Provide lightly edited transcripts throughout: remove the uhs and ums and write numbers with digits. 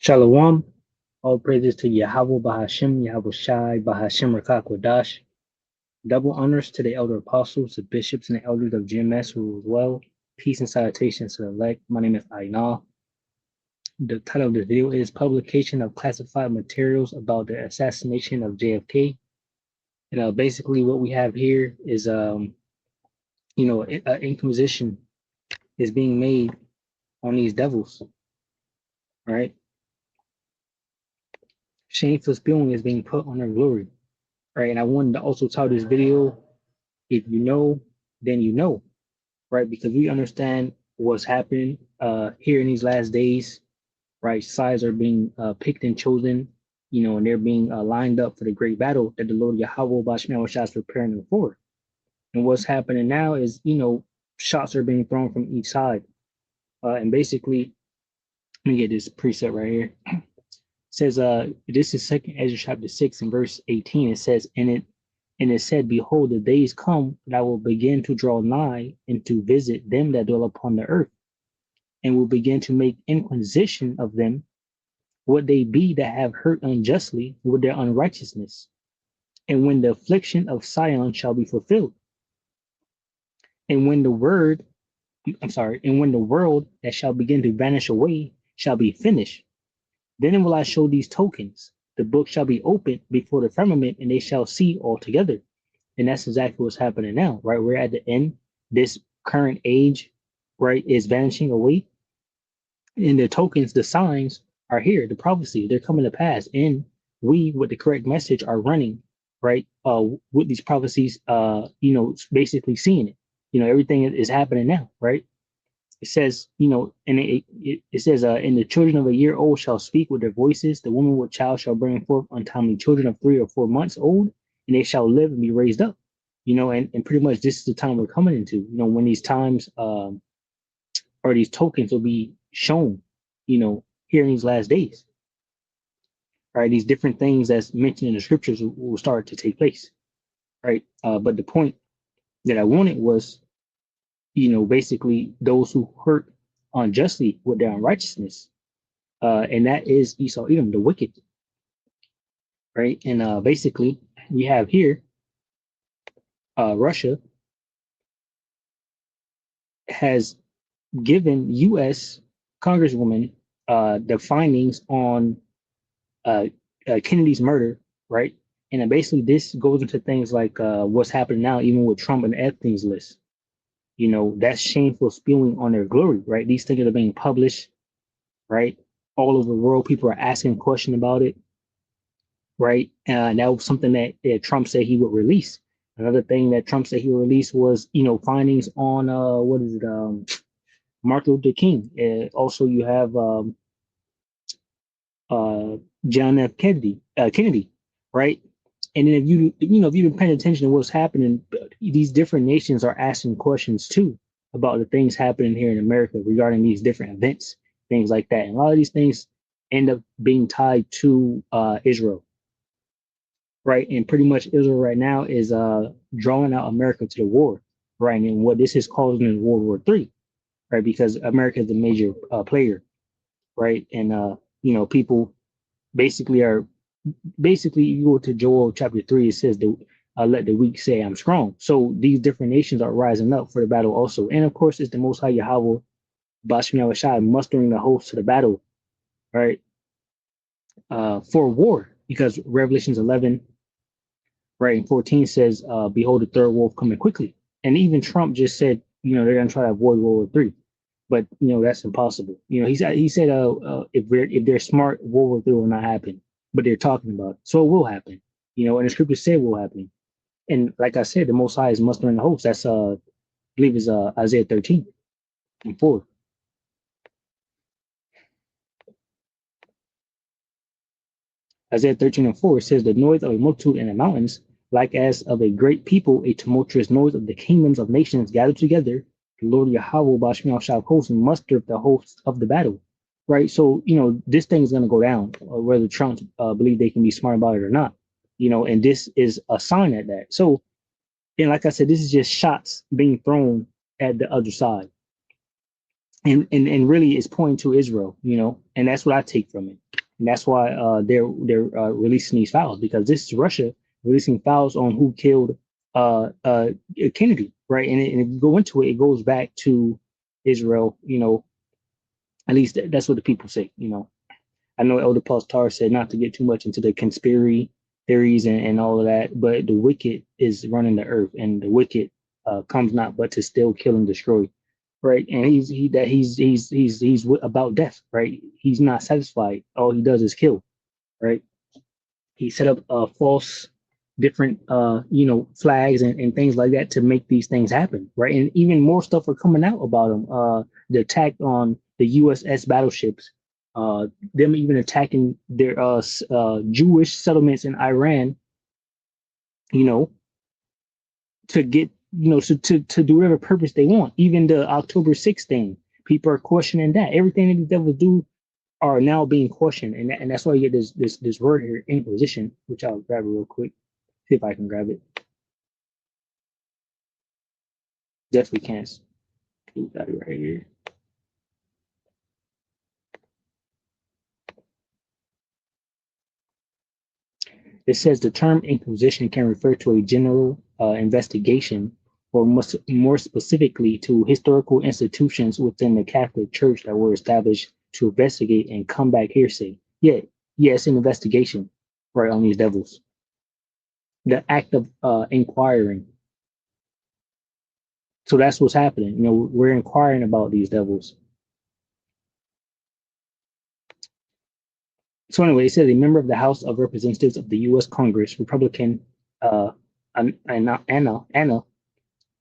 Shalom. All praises to Yahweh Bahashim, Yahweh Shai, Bahashim Rakakwadash. Double honors to the elder apostles, the bishops, and the elders of GMS who rule well. Peace and salutations to the elect. My name is Ainal. The title of the video is Publication of Classified Materials about the Assassination of JFK. And basically what we have here is, inquisition is being made on these devils, right? Shameful spewing is being put on their glory, right? And I wanted to also title this video, if you know, then you know, right? Because we understand what's happening here in these last days, right? Sides are being picked and chosen, and they're being lined up for the great battle that the Lord Yahweh Bashmel Shah is preparing them for. And what's happening now is, shots are being thrown from each side. And basically, let me get this preset right here. It says, this is 2nd Ezra chapter 6 and verse 18. It says, and it said, behold, the days come that I will begin to draw nigh and to visit them that dwell upon the earth, and will begin to make inquisition of them, what they be that have hurt unjustly with their unrighteousness. And when the affliction of Sion shall be fulfilled, and when the world that shall begin to vanish away shall be finished, then will I show these tokens. The book shall be opened before the firmament, and they shall see altogether. And that's exactly what's happening now, right? We're at the end. This current age, right, is vanishing away. And the tokens, the signs are here, the prophecy, they're coming to pass. And we, with the correct message, are running, right, with these prophecies, basically seeing it. Everything is happening now, right? It says, and it says, and the children of a year old shall speak with their voices. The woman with child shall bring forth untimely children of 3 or 4 months old, and they shall live and be raised up. And pretty much this is the time we're coming into. When these times or these tokens will be shown, here in these last days. Right, these different things that's mentioned in the scriptures will start to take place. Right, but the point that I wanted was, basically those who hurt unjustly with their unrighteousness, and that is Esau, Edom, the wicked, right? And basically we have here Russia has given U.S. Congresswoman the findings on Kennedy's murder, right? And basically this goes into things like what's happening now, even with Trump and Epstein's list. That's shameful spewing on their glory, right? These things are being published, right? All over the world, people are asking questions about it, right? And that was something that Trump said he would release. Another thing that Trump said he would release was, findings on, Martin Luther King. Also, you have John F. Kennedy, right? And then if you've been paying attention to what's happening, these different nations are asking questions too about the things happening here in America regarding these different events, things like that. And a lot of these things end up being tied to Israel, right? And pretty much Israel right now is drawing out America to the war, right? And what this is causing is World War III, right? Because America is the major player, right? And people basically you go to Joel chapter 3, it says that let the weak say I'm strong. So these different nations are rising up for the battle also. And of course, it's the Most High Yahweh Bashmi Awashai mustering the hosts to the battle, right? For war, because Revelations 11, right, and 14 says, behold, the third wolf coming quickly. And even Trump just said, they're going to try to avoid World War III. But, that's impossible. He said, if they're smart, World War III will not happen. But they're talking about it. So it will happen. And the scriptures say it will happen. And like I said, the Most High is mustering the host. That's, I believe, is Isaiah 13 and 4. Isaiah 13 and 4, it says, the noise of a multitude in the mountains, like as of a great people, a tumultuous noise of the kingdoms of nations gathered together. The Lord Yahweh Bashmiel shall host and muster the hosts of the battle. Right. So, this thing is going to go down, whether Trump believe they can be smart about it or not, and this is a sign at that. So, and like I said, this is just shots being thrown at the other side. And really it's pointing to Israel, and that's what I take from it. and that's why they're releasing these files because this is Russia releasing files on who killed Kennedy, right? And if you go into it, it goes back to Israel. At least that's what the people say. I know Elder Paul Tar said not to get too much into the conspiracy theories and all of that, but the wicked is running the earth, and the wicked comes not but to steal, kill, and destroy, right? And he's about death, right? He's not satisfied. All he does is kill, right? He set up false different flags and things like that to make these things happen, right? And even more stuff are coming out about him. The attack on the USS battleships, them even attacking their Jewish settlements in Iran, you know, to get to do whatever purpose they want. Even the October 6th thing, people are questioning that. Everything that these devils do are now being questioned, and that's why you get this word here, inquisition, which I'll grab it real quick. See if I can grab it. Definitely can't. Got it right here. It says the term inquisition can refer to a general investigation, or more specifically, to historical institutions within the Catholic Church that were established to investigate and combat hearsay. Yeah, it's an investigation, right, on these devils. The act of inquiring. So that's what's happening. We're inquiring about these devils. So anyway, it says a member of the House of Representatives of the U.S. Congress, Republican Anna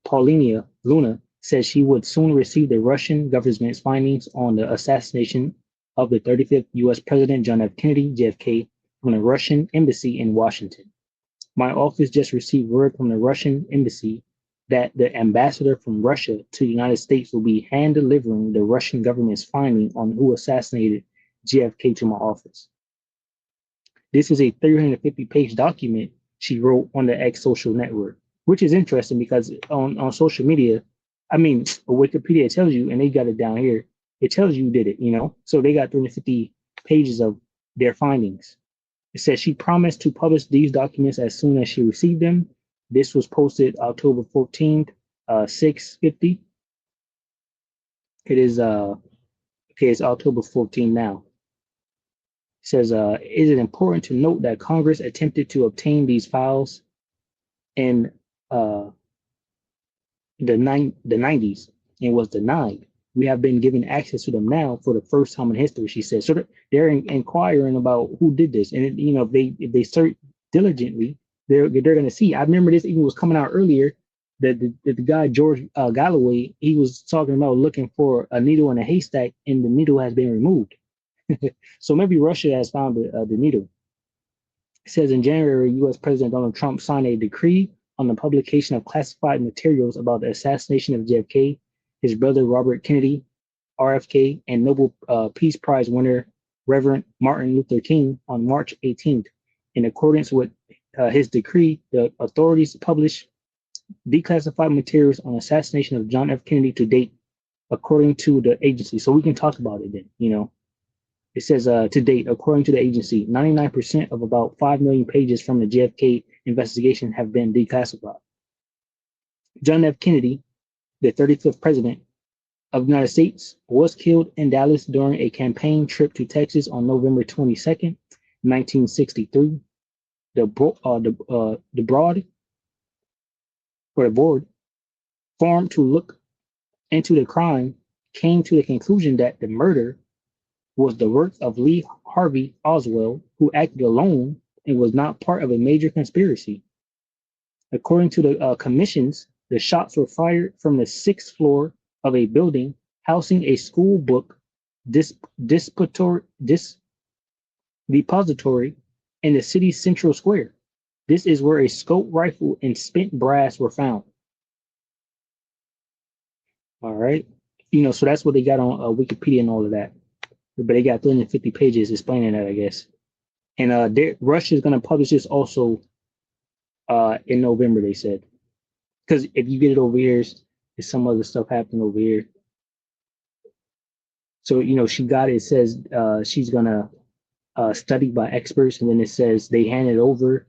Paulina Luna, says she would soon receive the Russian government's findings on the assassination of the 35th U.S. President John F. Kennedy, JFK, from the Russian embassy in Washington. My office just received word from the Russian embassy that the ambassador from Russia to the United States will be hand delivering the Russian government's finding on who assassinated JFK to my office. This is a 350-page document she wrote on the X social network, which is interesting because on social media, I mean, Wikipedia tells you, and they got it down here, it tells you who did it. So they got 350 pages of their findings. It says she promised to publish these documents as soon as she received them. This was posted October 14th, 6:50. It is okay, it's October 14th now. It says, is it important to note that Congress attempted to obtain these files in the 90s and was denied? We have been given access to them now for the first time in history, she said. So they're inquiring about who did this, and if they search diligently, they're going to see. I remember this even was coming out earlier. The guy George Galloway, he was talking about looking for a needle in a haystack, and the needle has been removed. So maybe Russia has found the needle. It says in January, U.S. President Donald Trump signed a decree on the publication of classified materials about the assassination of JFK, his brother Robert Kennedy, RFK, and Nobel Peace Prize winner Reverend Martin Luther King on March 18th. In accordance with his decree, the authorities published declassified materials on assassination of John F. Kennedy to date, according to the agency. So we can talk about it then. It says to date, according to the agency, 99% of about 5 million pages from the JFK investigation have been declassified. John F. Kennedy, the 35th president of the United States, was killed in Dallas during a campaign trip to Texas on November 22nd, 1963. The board formed to look into the crime came to the conclusion that the murder was the work of Lee Harvey Oswald, who acted alone and was not part of a major conspiracy. According to the commissions, the shots were fired from the 6th floor of a building housing a school book depository in the city's central square. This is where a scope rifle and spent brass were found. All right. So that's what they got on Wikipedia and all of that. But they got 350 pages explaining that, I guess. And Russia is going to publish this also in November, they said. Because if you get it over here, there's some other stuff happening over here. So, she got it. It says she's going to studied by experts, and then it says they handed over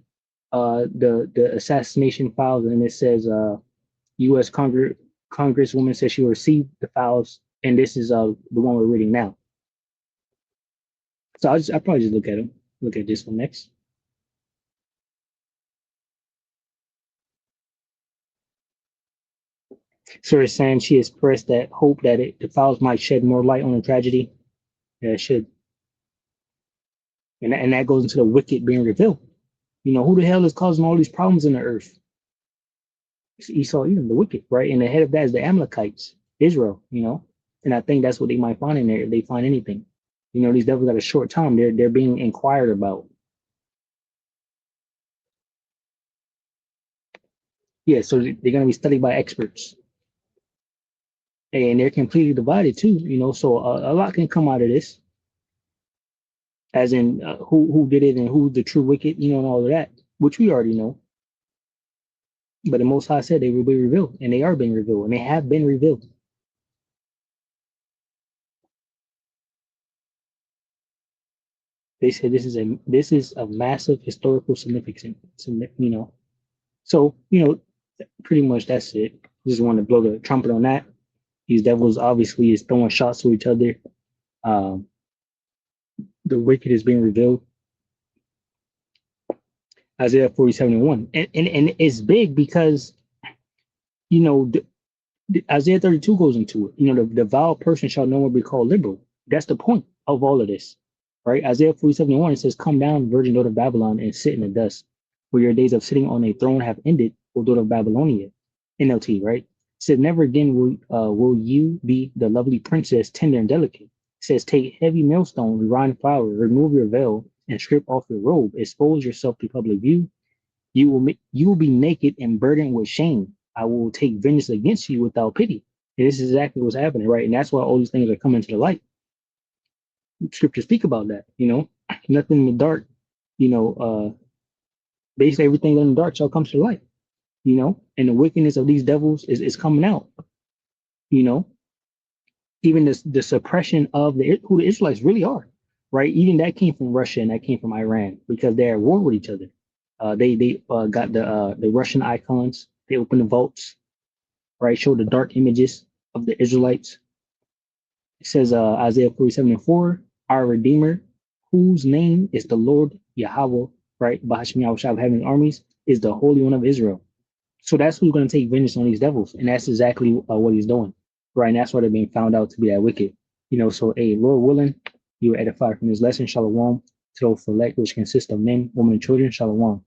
the assassination files, and then it says U.S. Congresswoman says she received the files, and this is the one we're reading now. So I probably just look at them. Look at this one next. So it's saying she expressed that hope that the files might shed more light on the tragedy. Yeah, it should, and that goes into the wicked being revealed. You know, who the hell is causing all these problems in the earth? It's Esau, Edom, the wicked, right? And the head of that is the Amalekites, Israel. You know, and I think that's what they might find in there if they find anything. You know, these devils got a short time. They're being inquired about. Yeah, so they're gonna be studied by experts, and they're completely divided too. You know, so a lot can come out of this, as in who did it and who's the true wicked. You know, and all of that, which we already know. But the Most High said they will be revealed, and they are being revealed, and they have been revealed. They said this is a massive historical significance. You know, so you know, pretty much that's it. Just want to blow the trumpet on that. These devils obviously is throwing shots to each other. Um, the wicked is being revealed. Isaiah 47:1, and it's big because you know Isaiah 32 goes into it. You know, the vile person shall no more be called liberal. That's the point of all of this, right? Isaiah 47:1, it says, "Come down, virgin daughter of Babylon, and sit in the dust, where your days of sitting on a throne have ended, O daughter of Babylonia." NLT, right? It says, "Never again will you be the lovely princess, tender and delicate." It says, "Take heavy millstone, rewind flour, remove your veil, and strip off your robe, expose yourself to public view. You will be naked and burdened with shame. I will take vengeance against you without pity." And this is exactly what's happening, right? And that's why all these things are coming to the light. Scriptures speak about that, you know, nothing in the dark, you know, basically everything in the dark shall come to the light, you know, and the wickedness of these devils is coming out, you know, even the suppression of who the Israelites really are, right? Even that came from Russia and that came from Iran because they're at war with each other. They got the Russian icons. They opened the vaults, right? Show the dark images of the Israelites. It says Isaiah 47:4, our Redeemer, whose name is the Lord Yahweh, right? Bahashim Yahweh of heavenly armies, is the Holy One of Israel. So that's who's going to take vengeance on these devils, and that's exactly what he's doing, right? And that's why they're being found out to be that wicked, you know. So, hey, Lord willing, you are edified from this lesson. Shalom to the select, which consists of men, women, and children. Shalom.